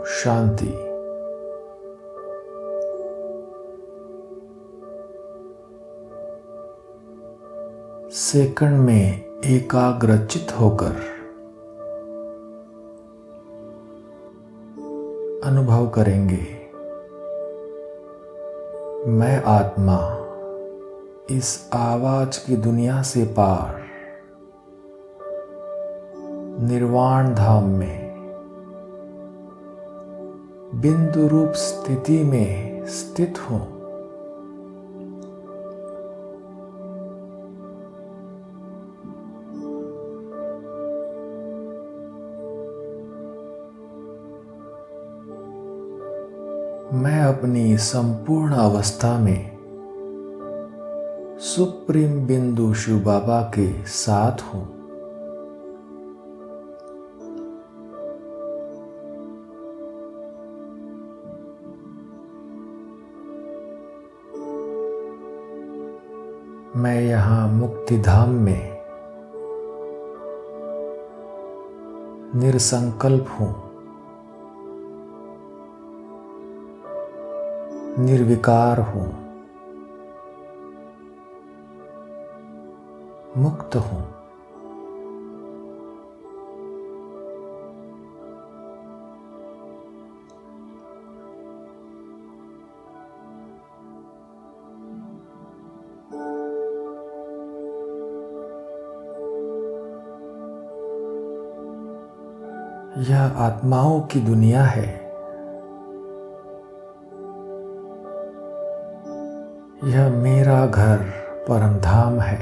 शांति। Second में एकाग्रचित होकर अनुभव करेंगे, मैं आत्मा इस आवाज की दुनिया से पार निर्वाण धाम में बिंदु रूप स्थिति में स्थित हूं। मैं अपनी संपूर्ण अवस्था में सुप्रीम बिंदु शिव बाबा के साथ हूं। मैं यहाँ मुक्तिधाम में निरसंकल्प हूँ, निर्विकार हूँ, मुक्त हूँ। यह आत्माओं की दुनिया है। यह मेरा घर परम धाम है।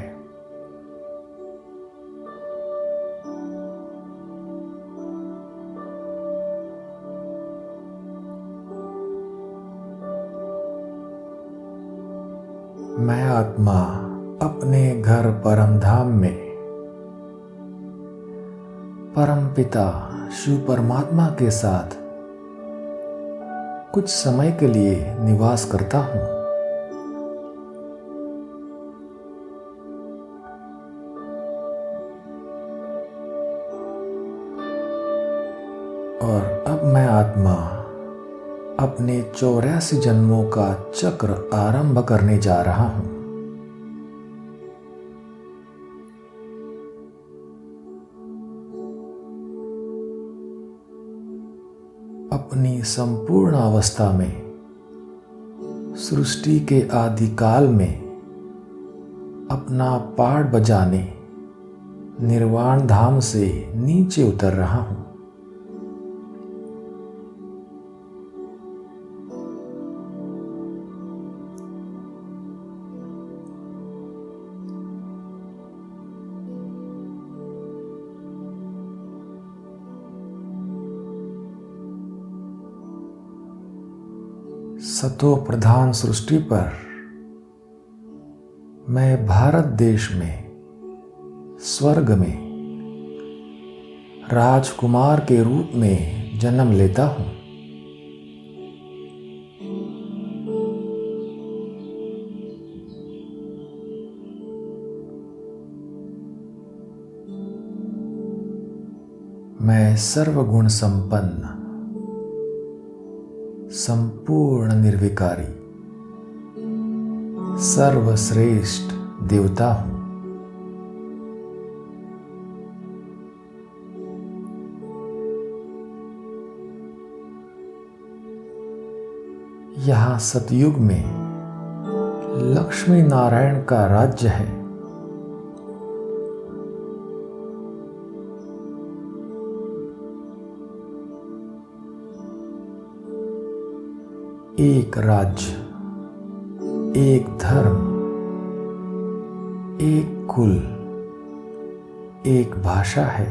मैं आत्मा अपने घर परम धाम में परम पिता शिव परमात्मा के साथ कुछ समय के लिए निवास करता हूं। और अब मैं आत्मा अपने 84 जन्मों का चक्र आरंभ करने जा रहा हूं। अपनी संपूर्ण अवस्था में सृष्टि के आदिकाल में अपना पाठ बजाने निर्वाण धाम से नीचे उतर रहा हूं। सतो प्रधान सृष्टि पर मैं भारत देश में स्वर्ग में राजकुमार के रूप में जन्म लेता हूं। मैं सर्वगुण संपन्न संपूर्ण निर्विकारी सर्वश्रेष्ठ देवता हूं। यहां सतयुग में लक्ष्मी नारायण का राज्य है। एक राज्य, एक धर्म, एक कुल, एक भाषा है।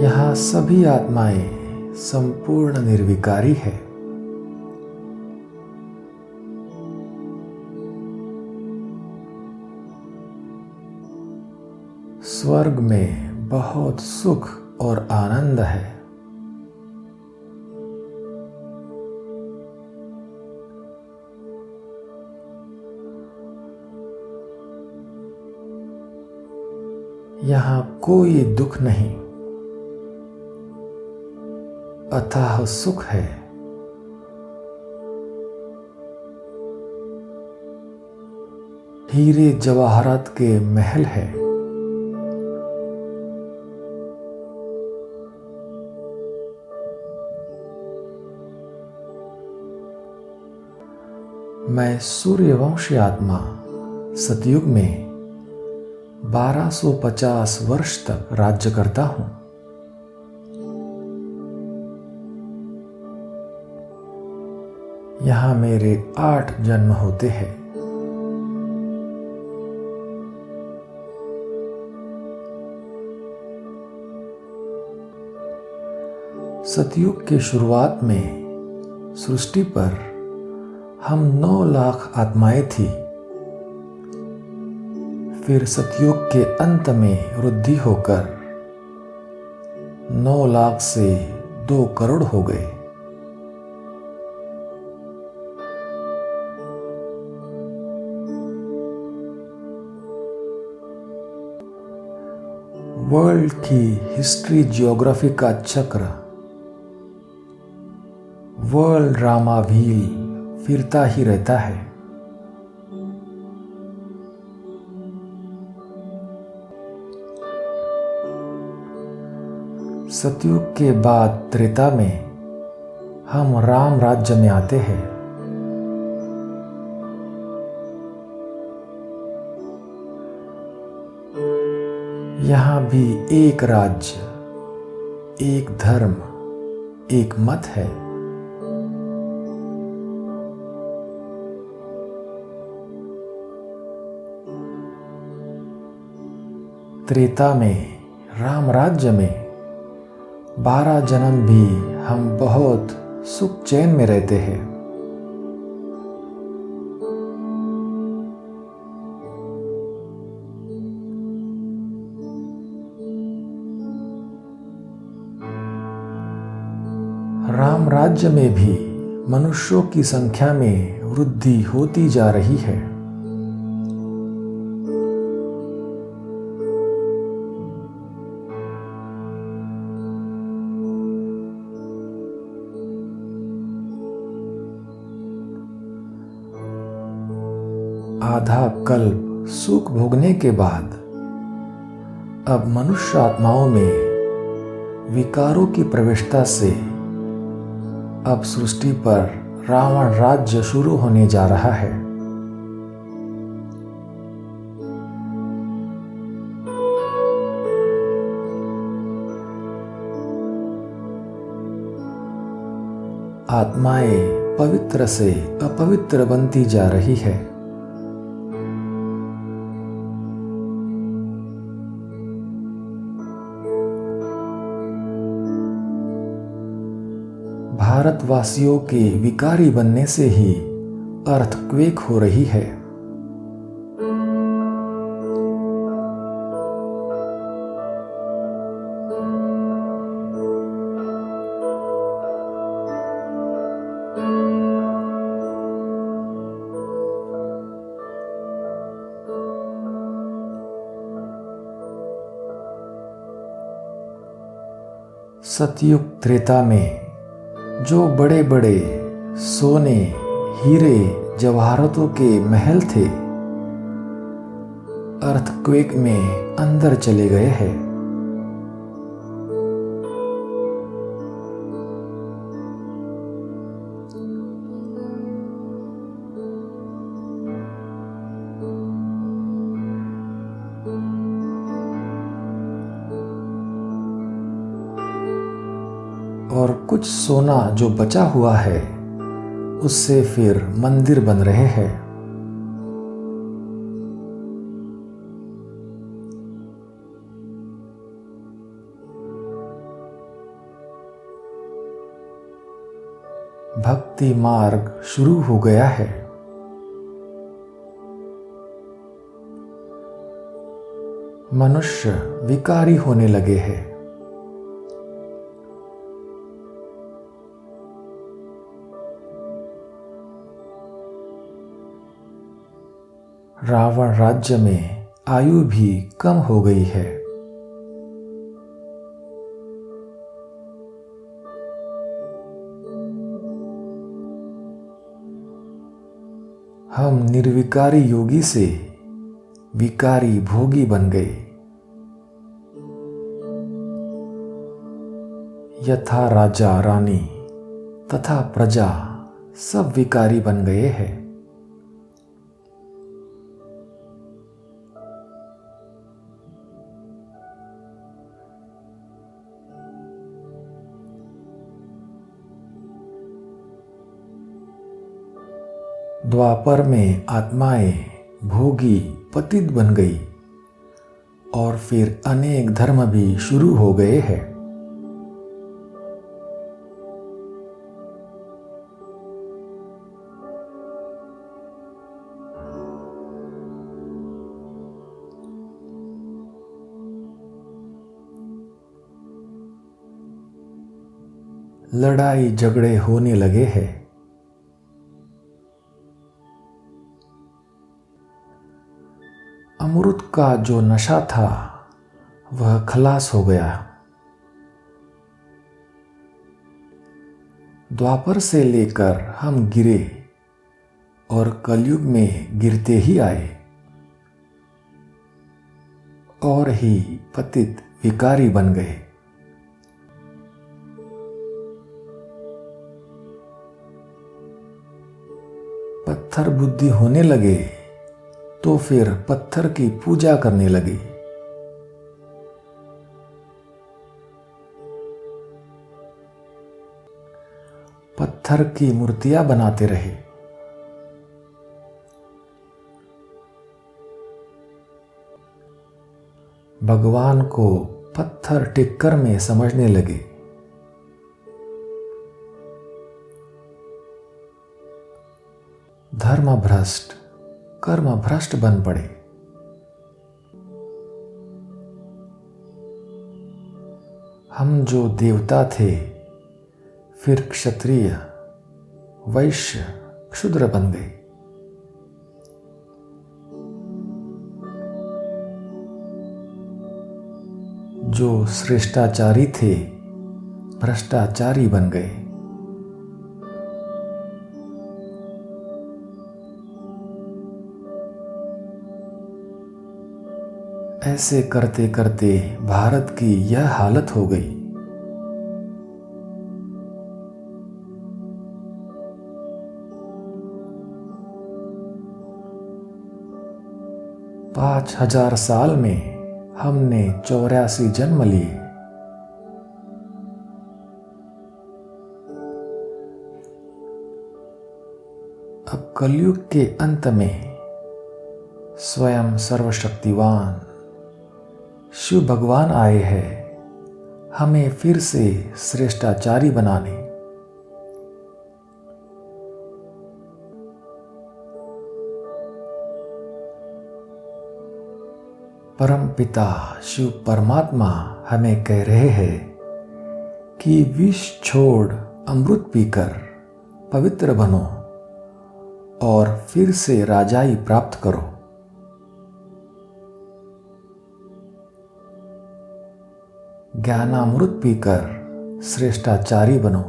यहाँ सभी आत्माएं संपूर्ण निर्विकारी है। स्वर्ग में बहुत सुख और आनंद है। यहाँ कोई दुख नहीं, अथाह सुख है। हीरे जवाहरात के महल है। मैं सूर्यवंशी आत्मा सतयुग में 1250 वर्ष तक राज्य करता हूं। यहां मेरे 8 जन्म होते हैं। सतयुग के शुरुआत में सृष्टि पर हम 9 लाख आत्माएं थी। फिर सतयुग के अंत में वृद्धि होकर 9 लाख से 2 करोड़ हो गए। वर्ल्ड की हिस्ट्री ज्योग्राफी का चक्र, वर्ल्ड ड्रामा व्हील फिरता ही रहता है। सतयुग के बाद त्रेता में हम राम राज्य में आते हैं। यहां भी एक राज्य, एक धर्म, एक मत है। त्रेता में राम राज्य में 12 जन्म भी हम बहुत सुख चैन में रहते हैं। राम राज्य में भी मनुष्यों की संख्या में वृद्धि होती जा रही है। आधा कल्प सुख भोगने के बाद अब मनुष्य आत्माओं में विकारों की प्रवेशता से अब सृष्टि पर रावण राज्य शुरू होने जा रहा है। आत्माएं पवित्र से अपवित्र बनती जा रही है। भारतवासियों के विकारी बनने से ही अर्थक्वेक हो रही है। सतयुग त्रेता में जो बड़े बड़े सोने, हीरे, जवाहरातों के महल थे, अर्थक्वेक में अंदर चले गए हैं। और कुछ सोना जो बचा हुआ है उससे फिर मंदिर बन रहे हैं। भक्ति मार्ग शुरू हो गया है। मनुष्य विकारी होने लगे हैं। रावण राज्य में आयु भी कम हो गई है। हम निर्विकारी योगी से विकारी भोगी बन गए। यथा राजा रानी तथा प्रजा सब विकारी बन गए हैं। द्वापर में आत्माएं भोगी पतित बन गई और फिर अनेक धर्म भी शुरू हो गए हैं। लड़ाई झगड़े होने लगे हैं। अमृत का जो नशा था वह खलास हो गया। द्वापर से लेकर हम गिरे और कलयुग में गिरते ही आए और ही पतित विकारी बन गए। पत्थर बुद्धि होने लगे तो फिर पत्थर की पूजा करने लगे। पत्थर की मूर्तियां बनाते रहे। भगवान को पत्थर टिक्कर में समझने लगे। धर्म भ्रष्ट कर्म भ्रष्ट बन पड़े। हम जो देवता थे फिर क्षत्रिय वैश्य क्षुद्र बन गए। जो श्रेष्ठाचारी थे भ्रष्टाचारी बन गए। ऐसे करते करते भारत की यह हालत हो गई। पाँच 5000 साल में हमने 84 जन्म लिए। अब कलयुग के अंत में स्वयं सर्वशक्तिवान शिव भगवान आए हैं हमें फिर से श्रेष्ठाचारी बनाने। परम पिता शिव परमात्मा हमें कह रहे हैं कि विष छोड़ अमृत पीकर पवित्र बनो और फिर से राजाई प्राप्त करो। ज्ञानामृत पीकर श्रेष्ठाचारी बनो।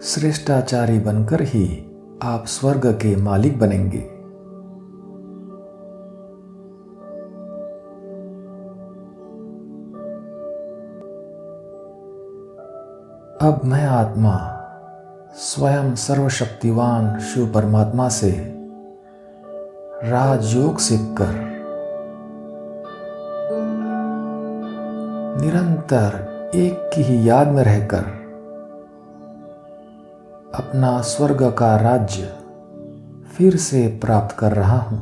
श्रेष्ठाचारी बनकर ही आप स्वर्ग के मालिक बनेंगे। अब मैं आत्मा स्वयं सर्वशक्तिवान शिव परमात्मा से राजयोग सीखकर निरंतर एक की ही याद में रहकर अपना स्वर्ग का राज्य फिर से प्राप्त कर रहा हूं।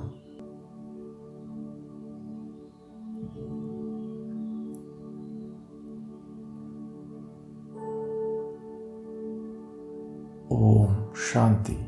ओम शांति।